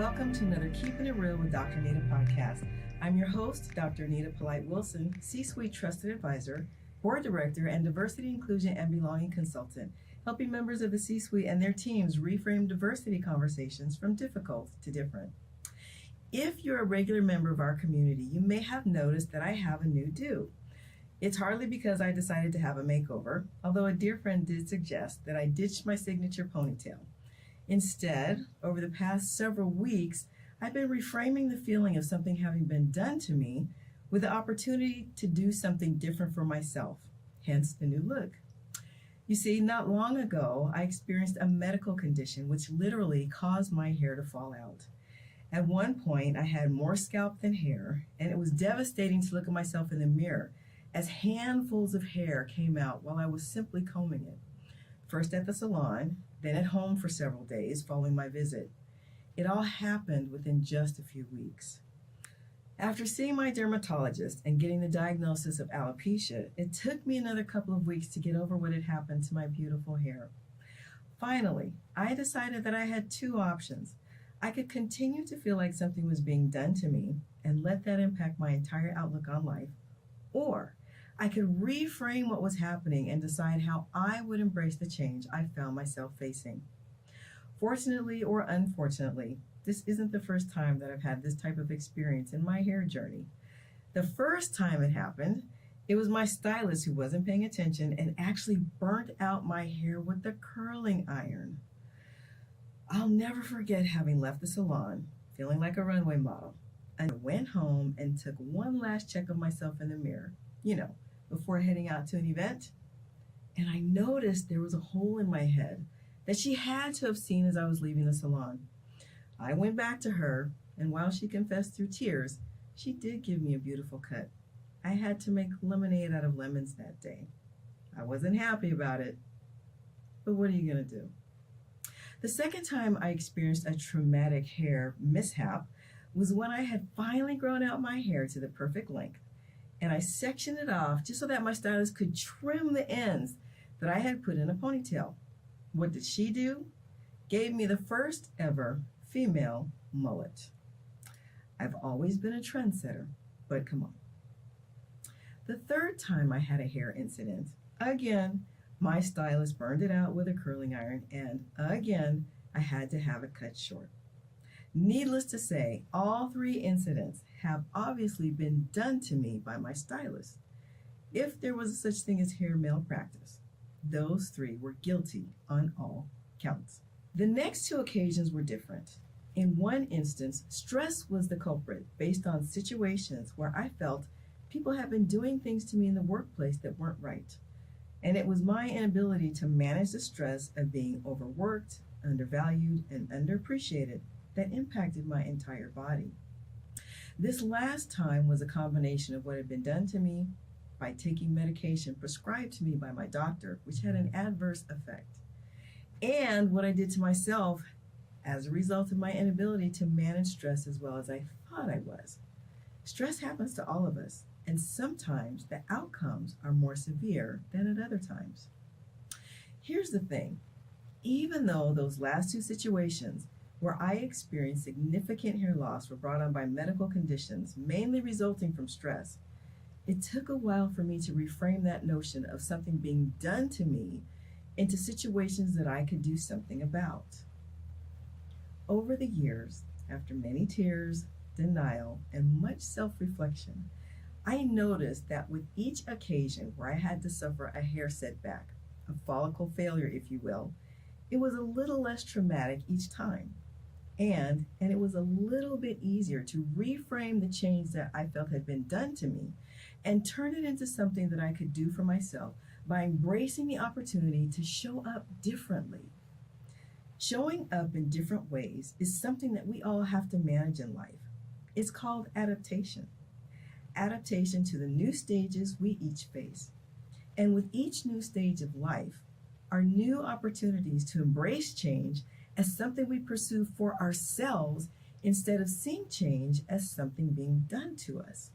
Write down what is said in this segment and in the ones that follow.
welcome to another Keeping It Real with Dr. Anita podcast. I'm your host, Dr. Anita Polite-Wilson, C-Suite Trusted Advisor, Board Director, and Diversity, Inclusion, and Belonging Consultant, helping members of the C-Suite and their teams reframe diversity conversations from difficult to different. If you're a regular member of our community, you may have noticed that I have a new do. It's hardly because I decided to have a makeover, although a dear friend did suggest that I ditch my signature ponytail. Instead, over the past several weeks, I've been reframing the feeling of something having been done to me with the opportunity to do something different for myself, hence the new look. You see, not long ago, I experienced a medical condition which literally caused my hair to fall out. At one point, I had more scalp than hair, and it was devastating to look at myself in the mirror as handfuls of hair came out while I was simply combing it. First at the salon, then at home for several days following my visit. It all happened within just a few weeks. After seeing my dermatologist and getting the diagnosis of alopecia, it took me another couple of weeks to get over what had happened to my beautiful hair. Finally, I decided that I had two options. I could continue to feel like something was being done to me and let that impact my entire outlook on life, or I could reframe what was happening and decide how I would embrace the change I found myself facing. Fortunately or unfortunately, this isn't the first time that I've had this type of experience in my hair journey. The first time it happened, it was my stylist who wasn't paying attention and actually burnt out my hair with the curling iron. I'll never forget having left the salon, feeling like a runway model. I went home and took one last check of myself in the mirror, before heading out to an event. And I noticed there was a hole in my head that she had to have seen as I was leaving the salon. I went back to her, and while she confessed through tears, she did give me a beautiful cut. I had to make lemonade out of lemons that day. I wasn't happy about it, but what are you gonna do? The second time I experienced a traumatic hair mishap was when I had finally grown out my hair to the perfect length, and I sectioned it off just so that my stylist could trim the ends that I had put in a ponytail. What did she do? Gave me the first ever female mullet. I've always been a trendsetter, but come on. The third time I had a hair incident, again, my stylist burned it out with a curling iron, and again, I had to have it cut short. Needless to say, all three incidents have obviously been done to me by my stylist. If there was such thing as hair malpractice, those three were guilty on all counts. The next two occasions were different. In one instance, stress was the culprit based on situations where I felt people had been doing things to me in the workplace that weren't right. And it was my inability to manage the stress of being overworked, undervalued, and underappreciated that impacted my entire body. This last time was a combination of what had been done to me by taking medication prescribed to me by my doctor, which had an adverse effect, and what I did to myself as a result of my inability to manage stress as well as I thought I was. Stress happens to all of us, and sometimes the outcomes are more severe than at other times. Here's the thing. Even though those last two situations where I experienced significant hair loss were brought on by medical conditions, mainly resulting from stress, it took a while for me to reframe that notion of something being done to me into situations that I could do something about. Over the years, after many tears, denial, and much self-reflection, I noticed that with each occasion where I had to suffer a hair setback, a follicle failure, if you will, it was a little less traumatic each time. And it was a little bit easier to reframe the change that I felt had been done to me and turn it into something that I could do for myself by embracing the opportunity to show up differently. Showing up in different ways is something that we all have to manage in life. It's called adaptation. Adaptation to the new stages we each face. And with each new stage of life, are new opportunities to embrace change as something we pursue for ourselves instead of seeing change as something being done to us.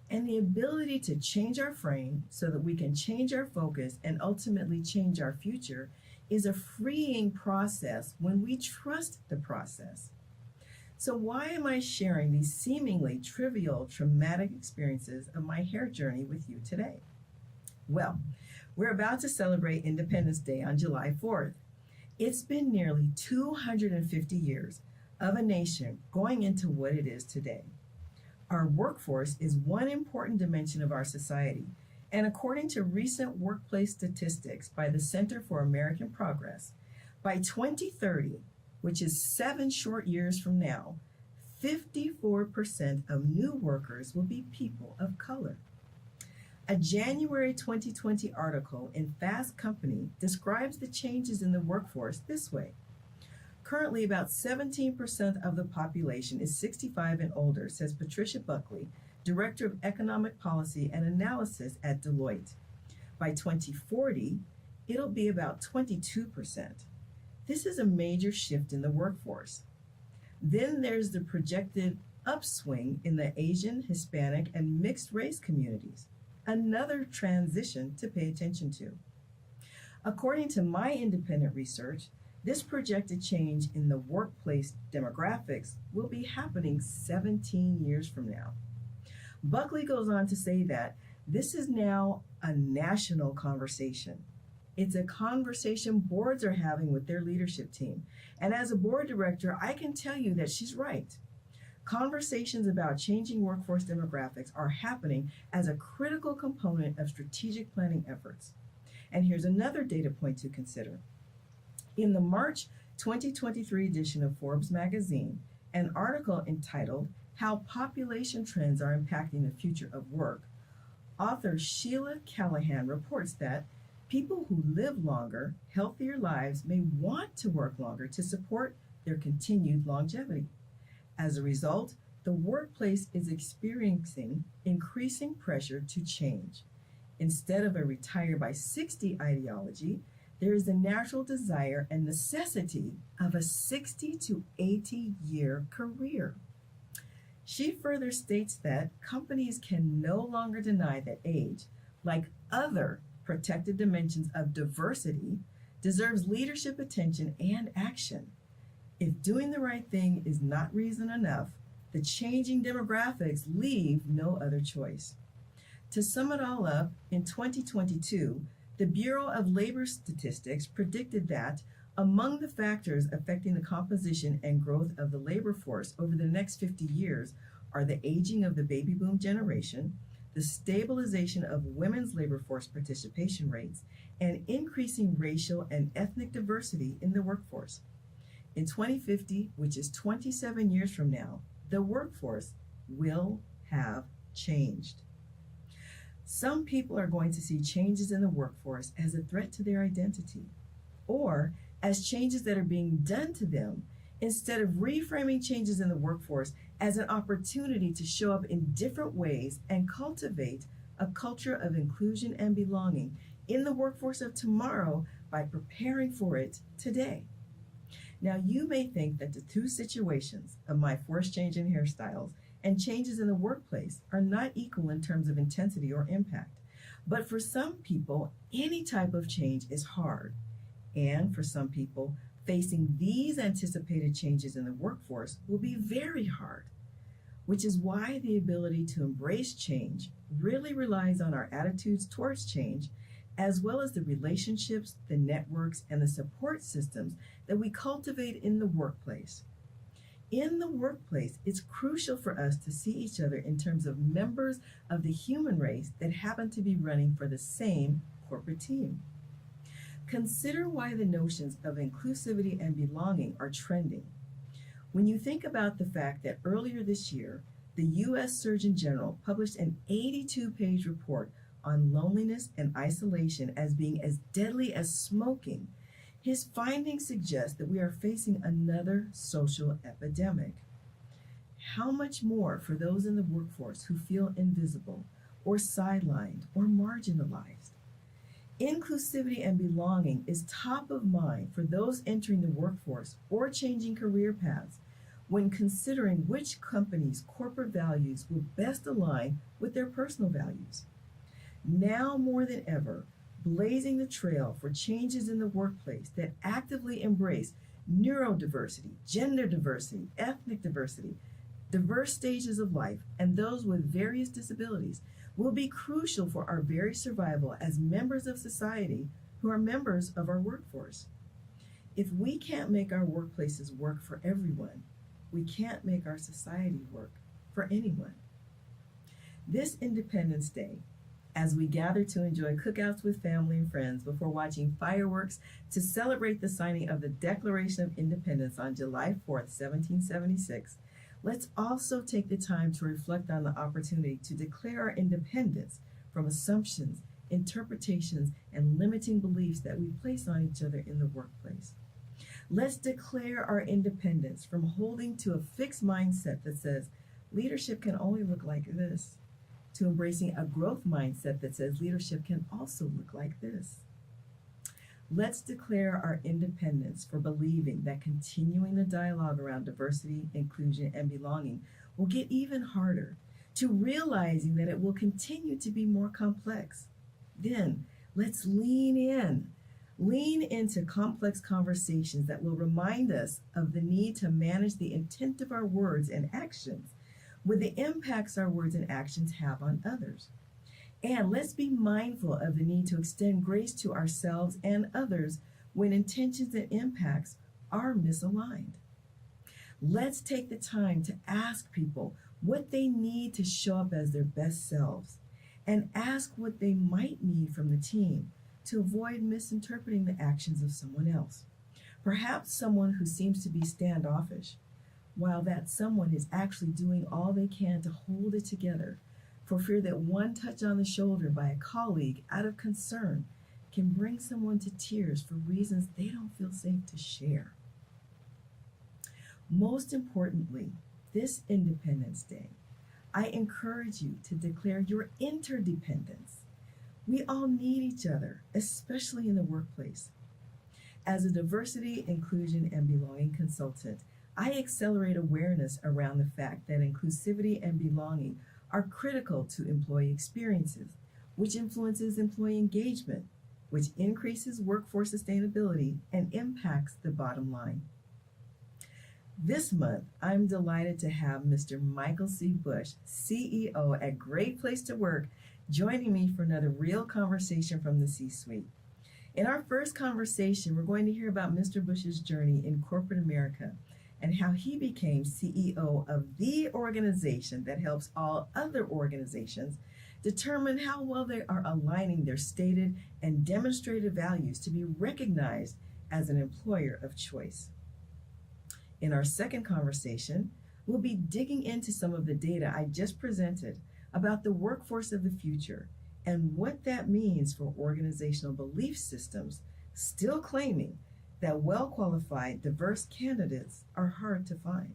And the ability to change our frame so that we can change our focus and ultimately change our future is a freeing process when we trust the process. So, why am I sharing these seemingly trivial, traumatic experiences of my hair journey with you today? Well, we're about to celebrate Independence Day on July 4th. It's been nearly 250 years of a nation going into what it is today. Our workforce is one important dimension of our society, and according to recent workplace statistics by the Center for American Progress, by 2030, which is 7 short years from now, 54% of new workers will be people of color. A January 2020 article in Fast Company describes the changes in the workforce this way. Currently, about 17% of the population is 65 and older, says Patricia Buckley, Director of Economic Policy and Analysis at Deloitte. By 2040, it'll be about 22%. This is a major shift in the workforce. Then there's the projected upswing in the Asian, Hispanic, and mixed race communities, another transition to pay attention to. According to my independent research, this projected change in the workplace demographics will be happening 17 years from now. Buckley goes on to say that this is now a national conversation. It's a conversation boards are having with their leadership team. And as a board director, I can tell you that she's right. Conversations about changing workforce demographics are happening as a critical component of strategic planning efforts. And here's another data point to consider. In the March 2023 edition of Forbes magazine, an article entitled How Population Trends Are Impacting the Future of Work, author Sheila Callahan reports that people who live longer, healthier lives may want to work longer to support their continued longevity. As a result, the workplace is experiencing increasing pressure to change. Instead of a retire by 60 ideology, there is the natural desire and necessity of a 60 to 80 year career. She further states that companies can no longer deny that age, like other protected dimensions of diversity, deserves leadership attention and action. If doing the right thing is not reason enough, the changing demographics leave no other choice. To sum it all up, in 2022, the Bureau of Labor Statistics predicted that among the factors affecting the composition and growth of the labor force over the next 50 years are the aging of the baby boom generation, the stabilization of women's labor force participation rates, and increasing racial and ethnic diversity in the workforce. In 2050, which is 27 years from now, the workforce will have changed. Some people are going to see changes in the workforce as a threat to their identity, or as changes that are being done to them, instead of reframing changes in the workforce as an opportunity to show up in different ways and cultivate a culture of inclusion and belonging in the workforce of tomorrow by preparing for it today. Now, you may think that the two situations of my forced change in hairstyles and changes in the workplace are not equal in terms of intensity or impact. But for some people, any type of change is hard. And for some people, facing these anticipated changes in the workforce will be very hard, which is why the ability to embrace change really relies on our attitudes towards change, as well as the relationships, the networks, and the support systems that we cultivate in the workplace. In the workplace, it's crucial for us to see each other in terms of members of the human race that happen to be running for the same corporate team. Consider why the notions of inclusivity and belonging are trending. When you think about the fact that earlier this year, the U.S. Surgeon General published an 82-page report on loneliness and isolation as being as deadly as smoking, his findings suggest that we are facing another social epidemic. How much more for those in the workforce who feel invisible or sidelined or marginalized? Inclusivity and belonging is top of mind for those entering the workforce or changing career paths when considering which companies' corporate values will best align with their personal values. Now more than ever, blazing the trail for changes in the workplace that actively embrace neurodiversity, gender diversity, ethnic diversity, diverse stages of life, and those with various disabilities will be crucial for our very survival as members of society who are members of our workforce. If we can't make our workplaces work for everyone, we can't make our society work for anyone. This Independence Day, as we gather to enjoy cookouts with family and friends before watching fireworks to celebrate the signing of the Declaration of Independence on July 4th, 1776, let's also take the time to reflect on the opportunity to declare our independence from assumptions, interpretations, and limiting beliefs that we place on each other in the workplace. Let's declare our independence from holding to a fixed mindset that says leadership can only look like this, to embracing a growth mindset that says leadership can also look like this. Let's declare our independence for believing that continuing the dialogue around diversity, inclusion, and belonging will get even harder, to realizing that it will continue to be more complex. Then let's lean into complex conversations that will remind us of the need to manage the intent of our words and actions with the impacts our words and actions have on others. And let's be mindful of the need to extend grace to ourselves and others when intentions and impacts are misaligned. Let's take the time to ask people what they need to show up as their best selves, and ask what they might need from the team to avoid misinterpreting the actions of someone else. Perhaps someone who seems to be standoffish, while that someone is actually doing all they can to hold it together for fear that one touch on the shoulder by a colleague out of concern can bring someone to tears for reasons they don't feel safe to share. Most importantly, this Independence Day, I encourage you to declare your interdependence. We all need each other, especially in the workplace. As a diversity, inclusion, and belonging consultant, I accelerate awareness around the fact that inclusivity and belonging are critical to employee experiences, which influences employee engagement, which increases workforce sustainability and impacts the bottom line. This month, I'm delighted to have Mr. Michael C. Bush, CEO at Great Place to Work, joining me for another real conversation from the C-suite. In our first conversation, we're going to hear about Mr. Bush's journey in corporate America and how he became CEO of the organization that helps all other organizations determine how well they are aligning their stated and demonstrated values to be recognized as an employer of choice. In our second conversation, we'll be digging into some of the data I just presented about the workforce of the future and what that means for organizational belief systems still claiming that well-qualified, diverse candidates are hard to find.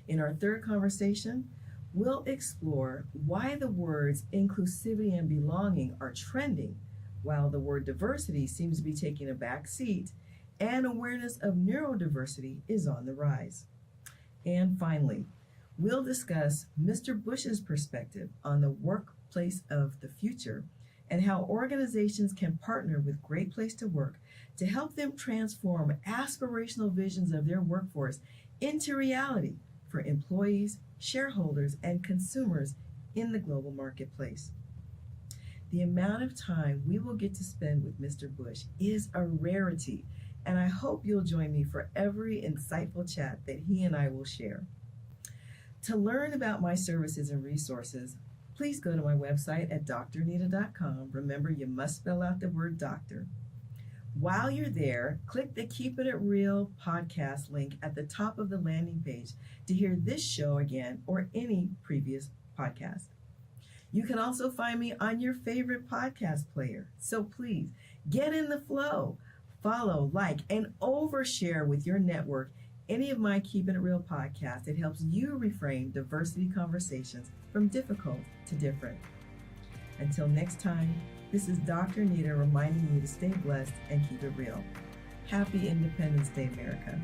In our third conversation, we'll explore why the words inclusivity and belonging are trending, while the word diversity seems to be taking a back seat, and awareness of neurodiversity is on the rise. And finally, we'll discuss Mr. Bush's perspective on the workplace of the future and how organizations can partner with Great Place to Work to help them transform aspirational visions of their workforce into reality for employees, shareholders, and consumers in the global marketplace. The amount of time we will get to spend with Mr. Bush is a rarity, and I hope you'll join me for every insightful chat that he and I will share. To learn about my services and resources, please go to my website at dranita.com. Remember, you must spell out the word doctor. While you're there, click the Keeping It Real podcast link at the top of the landing page to hear this show again or any previous podcast. You can also find me on your favorite podcast player. So please get in the flow, follow, like, and overshare with your network any of my Keeping It Real podcasts that helps you reframe diversity conversations from difficult to different. Until next time, this is Dr. Anita reminding you to stay blessed and keep it real. Happy Independence Day, America.